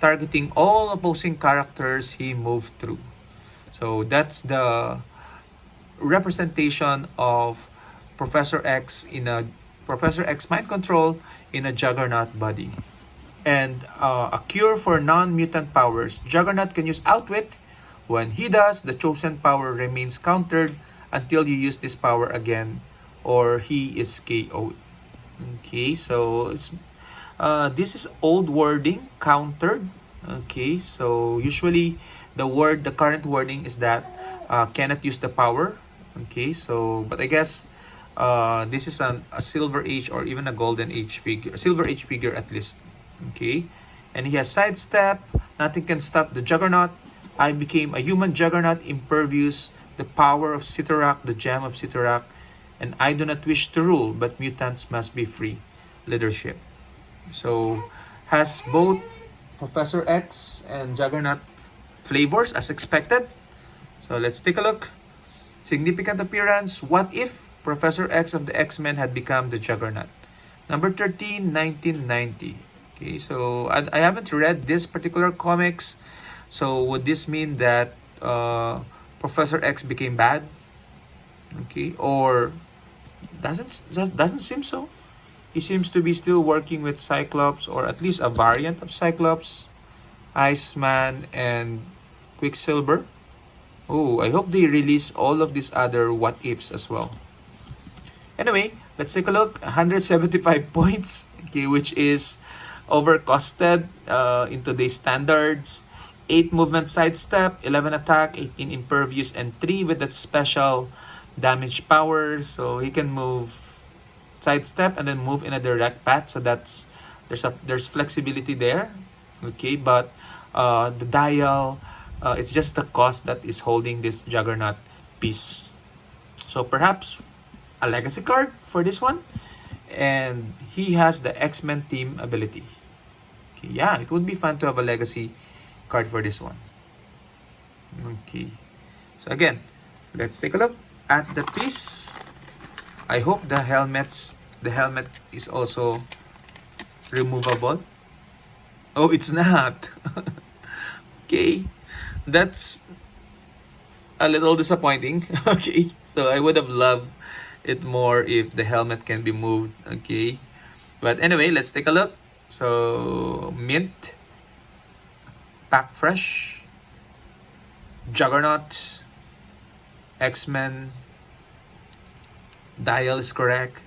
targeting all opposing characters he moved through. So that's the representation of Professor X mind control in a Juggernaut body. And a cure for non-mutant powers. Juggernaut can use Outwit. When he does, the chosen power remains countered until you use this power again or he is KO'd. Okay, so this is old wording, countered. Okay, so usually the current wording is that cannot use the power. Okay, so but I guess this is a Silver Age or even a Golden Age figure, a Silver Age figure at least. Okay, and he has sidestep. Nothing can stop the Juggernaut. I became a human Juggernaut, impervious, the power of Sitarak, the gem of Sitarak, and I do not wish to rule, but mutants must be free. Leadership. So has both Professor X and Juggernaut flavors as expected. So let's take a look. Significant appearance. What if Professor X of the X-Men had become the Juggernaut? Number 13, 1990. Okay, so I haven't read this particular comics. So would this mean that Professor X became bad? Okay, or doesn't seem so. He seems to be still working with Cyclops, or at least a variant of Cyclops, Iceman, and Quicksilver. Oh, I hope they release all of these other what ifs as well. Anyway, let's take a look. 175 points, okay, which is overcosted in today's standards. 8 movement sidestep, 11 attack, 18 impervious, and 3 with that special damage power. So he can move sidestep and then move in a direct path. So there's flexibility there. Okay, but the dial, it's just the cost that is holding this Juggernaut piece. So perhaps a legacy card for this one. And he has the X-Men team ability. Okay, yeah, it would be fun to have a legacy card for this one. Okay, so again, let's take a look at the piece. I hope the helmet is also removable. Oh, it's not. Okay, that's a little disappointing. Okay, so I would have loved it more if the helmet can be moved. Okay, but anyway, let's take a look. So mint, pack fresh, Juggernaut, X-Men, dial is correct,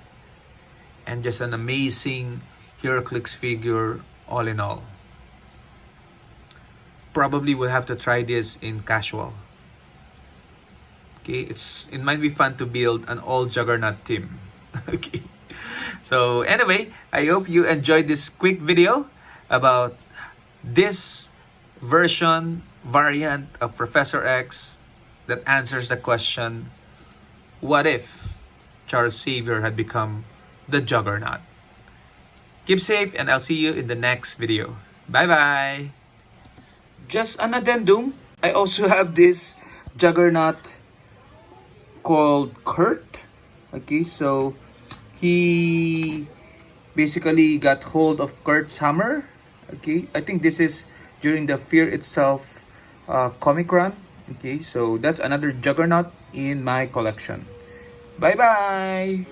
and just an amazing Heroclix figure all in all. Probably will have to try this in casual. Okay, it might be fun to build an all Juggernaut team. Okay, so anyway, I hope you enjoyed this quick video about this variant of Professor X that answers the question, what if Charles Xavier had become the Juggernaut? Keep safe, and I'll see you in the next video. Bye bye. Just an addendum, I also have this Juggernaut called Kurt. Okay, so he basically got hold of Kurt's hammer. Okay, I think this is during the Fear Itself comic run. Okay, so that's another Juggernaut in my collection. Bye bye.